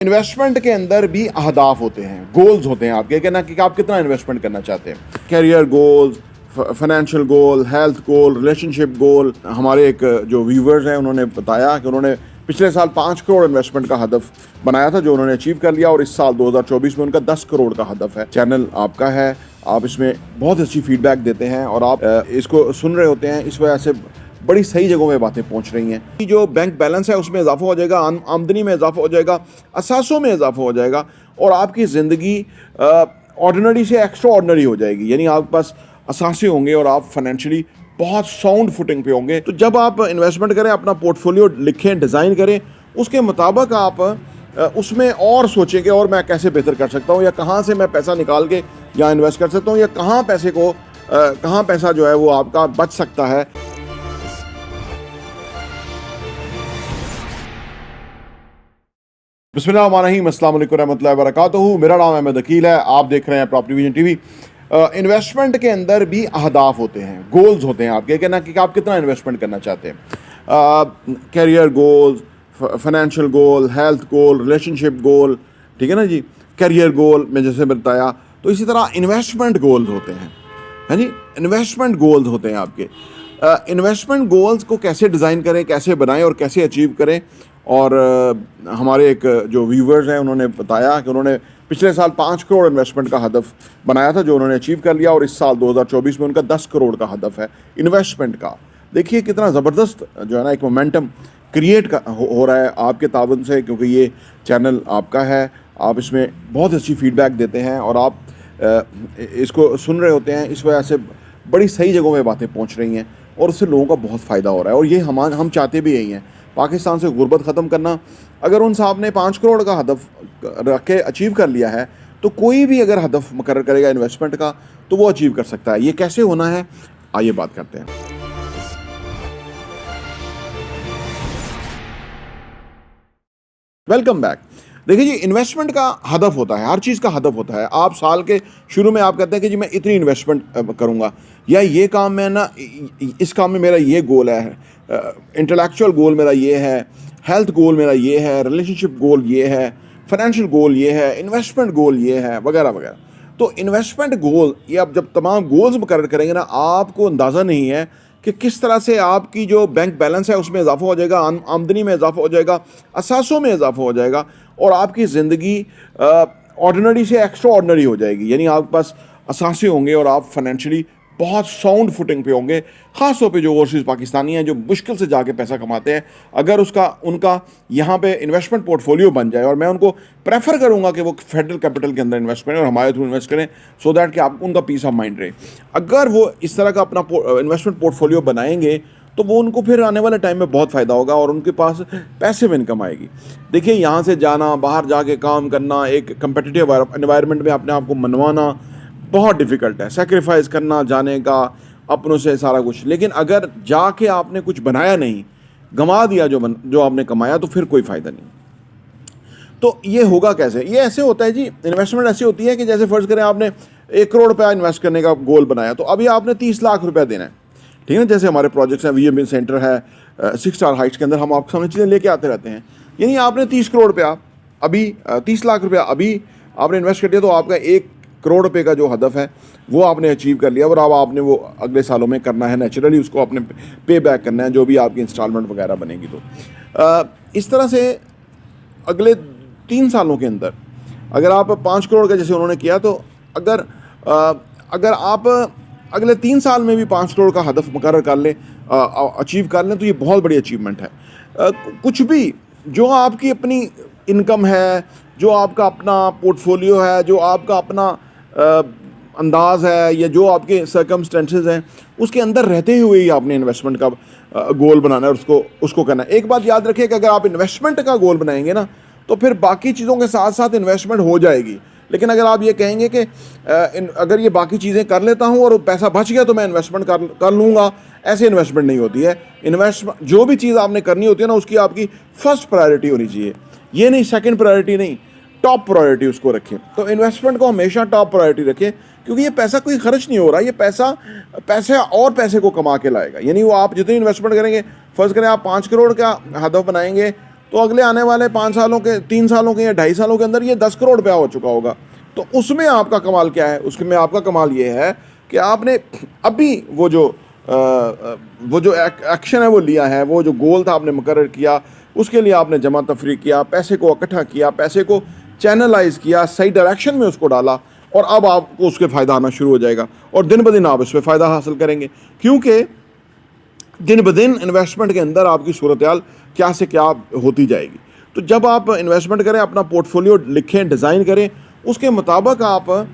Investment के अंदर भी अहदाफ होते हैं, गोल्स होते हैं आपके, कहना कि आप कितना इन्वेस्टमेंट करना चाहते हैं। Career goals, financial goal, health goal, relationship goal. हमारे एक जो व्यूवर्स हैं उन्होंने बताया कि उन्होंने पिछले साल 5 करोड़ इन्वेस्टमेंट का हदफ बनाया था जो उन्होंने अचीव कर लिया, और इस साल 2024 में उनका 10 करोड़ का हदफ है। चैनल आपका है, आप इसमें बहुत अच्छी फीडबैक देते हैं और आप इसको सुन रहे होते हैं, इस वजह से बड़ी सही जगहों में बातें पहुंच रही हैं कि जो बैंक बैलेंस है उसमें इजाफा हो जाएगा, आमदनी में इजाफा हो जाएगा, असासों में इजाफा हो जाएगा, और आपकी ज़िंदगी ऑर्डिनरी से एक्स्ट्रा ऑर्डिनरी हो जाएगी। यानी आपके पास असासे होंगे और आप फाइनेंशियली बहुत साउंड फुटिंग पे होंगे। तो जब आप इन्वेस्टमेंट करें, अपना पोर्टफोलियो लिखें, डिज़ाइन करें, उसके मुताबिक आप उसमें और सोचेंगे और मैं कैसे बेहतर कर सकता हूँ, या कहाँ से मैं पैसा निकाल के यहाँ इन्वेस्ट कर सकता हूँ, या कहाँ पैसा जो है वो आपका बच सकता है। बिस्मिल्लाहिर्रहमानिर्रहीम, अस्सलाम वालेकुम रहमतुल्लाहि व बरकातुहू। मेरा नाम अहमद अकील है, आप देख रहे हैं प्रॉपर्टी विजन टीवी। इन्वेस्टमेंट के अंदर भी अहदाफ होते हैं, गोल्स होते हैं आपके, कहना कि आप कितना इन्वेस्टमेंट करना चाहते हैं। Career goals, financial goal, health goal, relationship goal, ठीक है ना जी। कैरियर गोल में जैसे बताया, तो इसी तरह इन्वेस्टमेंट गोल्स होते हैं, है जी। इन्वेस्टमेंट गोल्स होते हैं आपके। इन्वेस्टमेंट गोल्स को कैसे डिज़ाइन करें, कैसे बनाएं और कैसे अचीव करें। और हमारे एक जो व्यूवर्स हैं उन्होंने बताया कि उन्होंने पिछले साल 5 करोड़ इन्वेस्टमेंट का हदफ बनाया था जो उन्होंने अचीव कर लिया, और इस साल 2024 में उनका 10 करोड़ का हदफ है इन्वेस्टमेंट का। देखिए कितना ज़बरदस्त जो है ना एक मोमेंटम क्रिएट हो रहा है आपके ताबन से, क्योंकि ये चैनल आपका है, आप इसमें बहुत अच्छी फीडबैक देते हैं और आप इसको सुन रहे होते हैं, इस वजह से बड़ी सही जगहों में बातें पहुँच रही हैं और उससे लोगों का बहुत फ़ायदा हो रहा है। और ये हम चाहते भी यही हैं, पाकिस्तान से गुर्बत ख़त्म करना। अगर उन साहब ने 5 करोड़ का हदफ रख के अचीव कर लिया है, तो कोई भी अगर हदफ मुकर्रर करेगा इन्वेस्टमेंट का तो वो अचीव कर सकता है। ये कैसे होना है, आइए बात करते हैं। Welcome back. देखिए जी, इन्वेस्टमेंट का हदफ होता है, हर चीज़ का हदफ होता है। आप साल के शुरू में आप कहते हैं कि जी मैं इतनी इन्वेस्टमेंट करूँगा, या ये काम मैं ना, इस काम में मेरा ये गोल है, इंटेलेक्चुअल गोल मेरा ये है, हेल्थ गोल मेरा ये है, रिलेशनशिप गोल ये है, फाइनेंशियल गोल ये है, इन्वेस्टमेंट गोल ये है, वगैरह वगैरह। तो इन्वेस्टमेंट गोल, ये आप जब तमाम गोल्स मुकर्रर करेंगे ना, आपको अंदाज़ा नहीं है कि किस तरह से आपकी जो बैंक बैलेंस है उसमें इजाफा हो जाएगा, आमदनी में इजाफा हो जाएगा, असासों में इजाफा हो जाएगा, और आपकी ज़िंदगी ऑर्डिनरी से एक्स्ट्रा ऑर्डिनरी हो जाएगी। यानी आपके पास असासे होंगे और आप फाइनेंशियली बहुत साउंड फुटिंग पे होंगे। ख़ास तौर पे जो ओवरसीज़ पाकिस्तानी हैं जो मुश्किल से जाके पैसा कमाते हैं, अगर उनका यहाँ पे इन्वेस्टमेंट पोर्टफोलियो बन जाए, और मैं उनको प्रेफर करूँगा कि वो फेडरल कैपिटल के अंदर इन्वेस्ट करें और हमारे थ्रू इन्वेस्ट करें, सो दैट कि आपको उनका पीस ऑफ माइंड रहे। अगर वो इस तरह का अपना इन्वेस्टमेंट पोर्टफोलियो बनाएंगे तो वो उनको फिर आने वाले टाइम में बहुत फ़ायदा होगा और उनके पास पैसिव इनकम आएगी। देखिए, यहाँ से जाना, बाहर जाके काम करना, एक कम्पिटिटिव एनवायरनमेंट में अपने आप को मनवाना बहुत डिफ़िकल्ट है, सेक्रीफाइस करना जाने का, अपनों से सारा कुछ। लेकिन अगर जाके आपने कुछ बनाया नहीं, गंवा दिया जो आपने कमाया, तो फिर कोई फ़ायदा नहीं। तो ये होगा कैसे? ये ऐसे होता है जी, इन्वेस्टमेंट ऐसी होती है कि जैसे फ़र्ज़ करें आपने 1 करोड़ रुपया इन्वेस्ट करने का गोल बनाया, तो अभी आपने 30 लाख रुपया देना है, ठीक है। जैसे हमारे प्रोजेक्ट्स हैं, वीएम सेंटर है, 6 स्टार हाइट्स के अंदर हम आपके सामने चीज़ें लेके आते रहते हैं। यानी आपने 30 करोड़ रुपया अभी 30 लाख रुपया अभी आपने इन्वेस्ट कर दिया, तो आपका 1 करोड़ रुपए का जो हदफ है वो आपने अचीव कर लिया, और अब आपने वो अगले सालों में करना है, नेचुरली उसको आपने पे बैक करना है, जो भी आपकी इंस्टॉलमेंट वगैरह बनेगी। तो इस तरह से अगले 3 सालों के अंदर अगर आप 5 करोड़ का जैसे उन्होंने किया, तो अगर आप अगले 3 साल में भी 5 करोड़ का हदफ मुकर्रर कर लें, अचीव कर लें, तो ये बहुत बड़ी अचीवमेंट है। कुछ भी जो आपकी अपनी इनकम है, जो आपका अपना पोर्टफोलियो है, जो आपका अपना अंदाज़ है, या जो आपके सर्कमस्टेंसेस हैं, उसके अंदर रहते हुए ही आपने इन्वेस्टमेंट का गोल बनाना है और उसको करना है। एक बात याद रखिए कि अगर आप इन्वेस्टमेंट का गोल बनाएंगे ना, तो फिर बाकी चीज़ों के साथ साथ इन्वेस्टमेंट हो जाएगी। लेकिन अगर आप ये कहेंगे कि अगर ये बाकी चीज़ें कर लेता हूँ और पैसा बच गया तो मैं इन्वेस्टमेंट कर लूँगा, ऐसे इन्वेस्टमेंट नहीं होती है। इन्वेस्टमेंट, जो भी चीज़ आपने करनी होती है ना, उसकी आपकी फर्स्ट प्रायोरिटी होनी चाहिए। ये नहीं सेकंड प्रायोरिटी नहीं, टॉप प्रायोरिटी उसको रखें। तो इन्वेस्टमेंट को हमेशा टॉप प्रायोरिटी रखें, क्योंकि ये पैसा कोई खर्च नहीं हो रहा, ये पैसे को कमा के लाएगा। यानी वो आप जितनी इन्वेस्टमेंट करेंगे, फ़र्ज़ करें आप 5 करोड़ का हदफ बनाएंगे, तो अगले आने वाले 5 सालों के, 3 सालों के या 2.5 सालों के अंदर ये 10 करोड़ रुपया हो चुका होगा। तो उसमें आपका कमाल क्या है? उसमें आपका कमाल ये है कि आपने अभी वो जो एक्शन है वो लिया है, वो जो गोल था आपने मुकर्रर किया, उसके लिए आपने जमा तफरी किया, पैसे को इकट्ठा किया, पैसे को चैनलाइज किया, सही डायरेक्शन में उसको डाला, और अब आपको उसके फ़ायदा आना शुरू हो जाएगा और दिन ब दिन आप इस पर फ़ायदा हासिल करेंगे, क्योंकि दिन ब दिन इन्वेस्टमेंट के अंदर आपकी सूरत हाल क्या से क्या होती जाएगी। तो जब आप इन्वेस्टमेंट करें, अपना पोर्टफोलियो लिखें, डिज़ाइन करें, उसके मुताबिक आप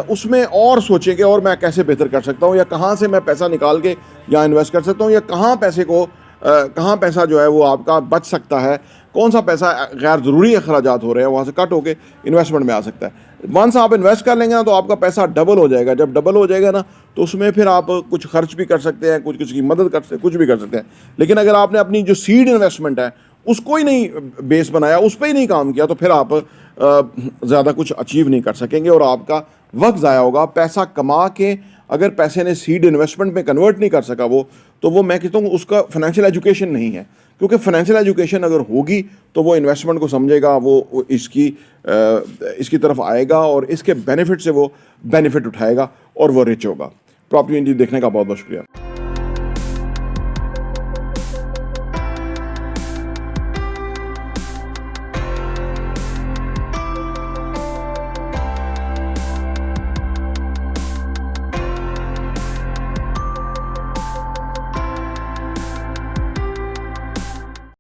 उसमें और सोचें कि और मैं कैसे बेहतर कर सकता हूँ, या कहाँ से मैं पैसा निकाल के यहाँ इन्वेस्ट कर सकता हूँ, या कहाँ पैसा जो है वो आपका बच सकता है, कौन सा पैसा गैर ज़रूरी अखराजात हो रहे हैं वहाँ से कट होके इन्वेस्टमेंट में आ सकता है। वंस आप इन्वेस्ट कर लेंगे ना तो आपका पैसा डबल हो जाएगा। जब डबल हो जाएगा ना तो उसमें फिर आप कुछ खर्च भी कर सकते हैं, कुछ की मदद कर सकते हैं, कुछ भी कर सकते हैं। लेकिन अगर आपने अपनी जो सीड इन्वेस्टमेंट है उसको ही नहीं बेस बनाया, उस पर ही नहीं काम किया, तो फिर आप ज़्यादा कुछ अचीव नहीं कर सकेंगे और आपका वक्त ज़ाया होगा। पैसा कमा के अगर पैसे ने सीड इन्वेस्टमेंट में कन्वर्ट नहीं कर सका तो वो मैं कहता हूँ उसका फाइनेंशियल एजुकेशन नहीं है, क्योंकि फाइनेंशियल एजुकेशन अगर होगी तो वो इन्वेस्टमेंट को समझेगा, वो इसकी तरफ आएगा और इसके बेनिफिट से वो बेनिफिट उठाएगा और वो रिच होगा। प्रॉपर्टी इंडिया देखने का बहुत बहुत शुक्रिया।